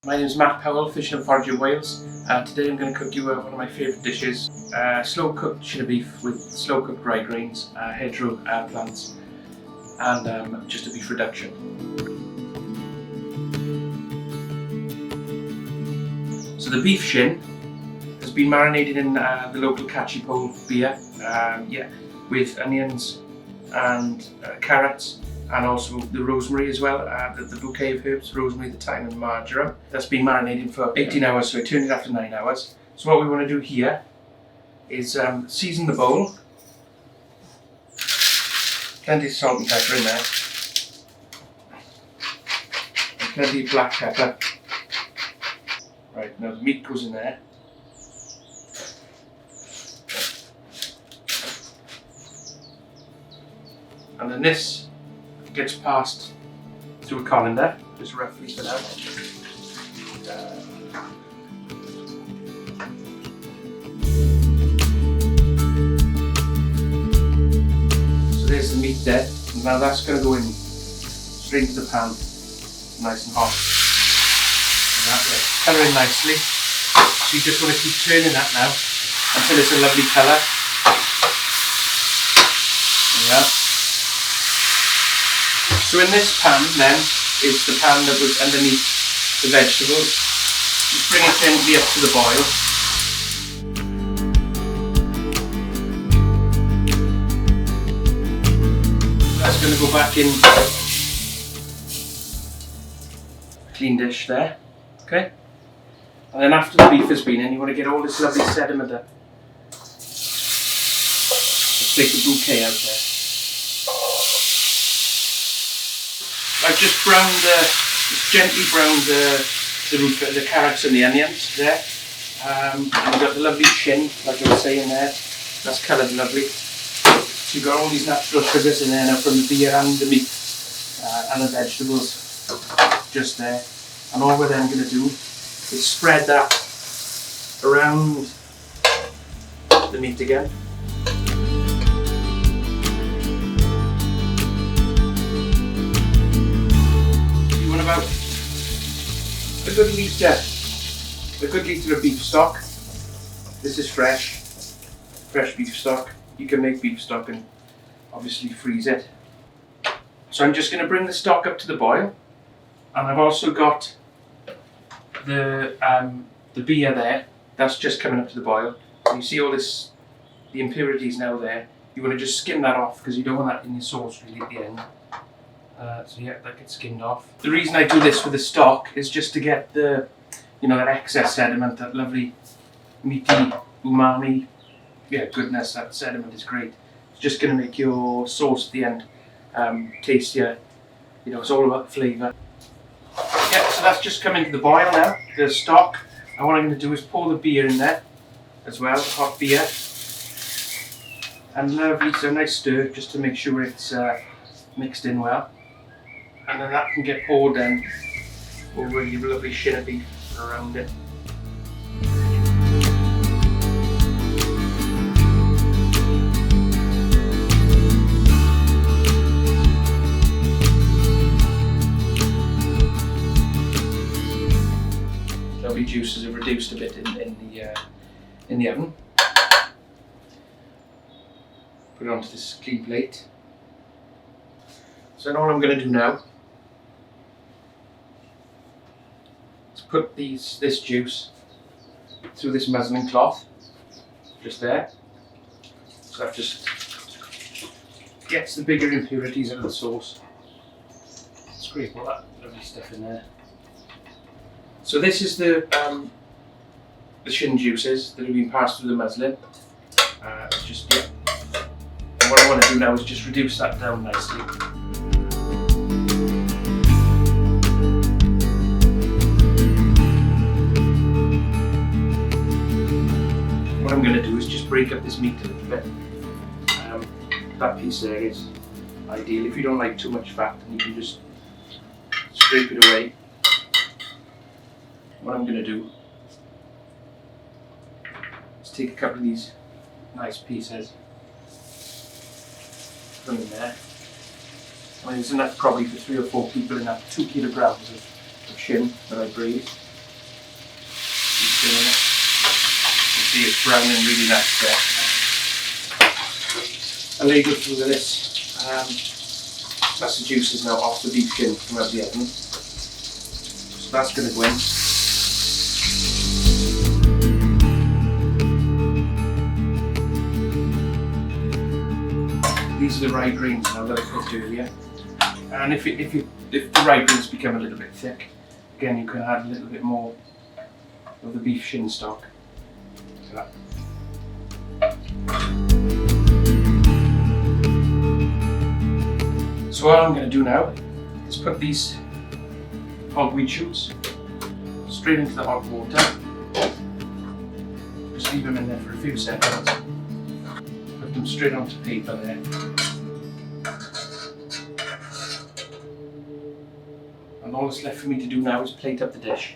My name is Matt Powell, fishing and foraging in Wales. Today I'm going to cook you one of my favourite dishes, slow cooked Shin beef with slow cooked rye grains, hedgerow plants and just a beef reduction. So the beef shin has been marinated in the local catchy pole beer, with onions and carrots, and also the rosemary as well, the bouquet of herbs, rosemary, the thyme and marjoram. That's been marinating for 18 hours, so I turned it after 9 hours. So what we want to do here is season the bowl. Plenty of salt and pepper in there. And plenty of black pepper. Right, now the meat goes in there. And then this gets passed through a colander, just roughly for now. So there's the meat there. Now that's going to go in straight into the pan, nice and hot. And that's colouring nicely. So you just want to keep turning that now until it's a lovely colour. Yeah. So in this pan then is the pan that was underneath the vegetables. Just bring it gently up to the boil. That's going to go back in a clean dish there. Okay? And then after the beef has been in, you want to get all this lovely sediment up. Let's take the bouquet out there. I've just gently browned the carrots and the onions there. And we've got the lovely shin, like I was saying there. That's coloured lovely. So you've got all these natural sugars in there now from the beer and the meat and the vegetables just there. And all we're then going to do is spread that around the meat again. About a good litre of beef stock. This is fresh beef stock. You can make beef stock and obviously freeze it. So I'm just going to bring the stock up to the boil, and I've also got the beer there. That's just coming up to the boil. And you see all this, the impurities now there. You want to just skim that off because you don't want that in your sauce really at the end. So yeah, that gets skimmed off. The reason I do this with the stock is just to get the, that excess sediment, that lovely meaty umami, goodness. That sediment is great. It's just going to make your sauce at the end tastier. It's all about the flavour. Yeah, so that's just come into the boil now, the stock. And what I'm going to do is pour the beer in there as well, hot beer. And lovely, so a nice stir just to make sure it's mixed in well. And then that can get poured in over your lovely shin beef around it. Lovely juices have reduced a bit in the oven. Put it onto this clean plate. So now all I'm going to do now is put this juice through this muslin cloth, just there. So that just gets the bigger impurities out of the sauce. Scrape all that lovely stuff in there. So this is the shin juices that have been passed through the muslin. It's just, yeah. And what I want to do now is just reduce that down nicely. What I'm going to do is just break up this meat a little bit. That piece there is ideal. If you don't like too much fat, then you can just scrape it away. What I'm going to do is take a couple of these nice pieces, put them in there. I mean, there's enough probably for 3 or 4 people in that 2 kilograms of shin that I braised. see it's browning really nice there. I'll let you go through with this. That's the juices now off the beef shin from out the oven. So that's going to go in. These are the rye grains now that I cooked earlier. And if the rye grains become a little bit thick, again you can add a little bit more of the beef shin stock to that. So what I'm going to do now is put these hogweed shoots straight into the hot water. Just leave them in there for a few seconds. Put them straight onto paper there. And all that's left for me to do now is plate up the dish.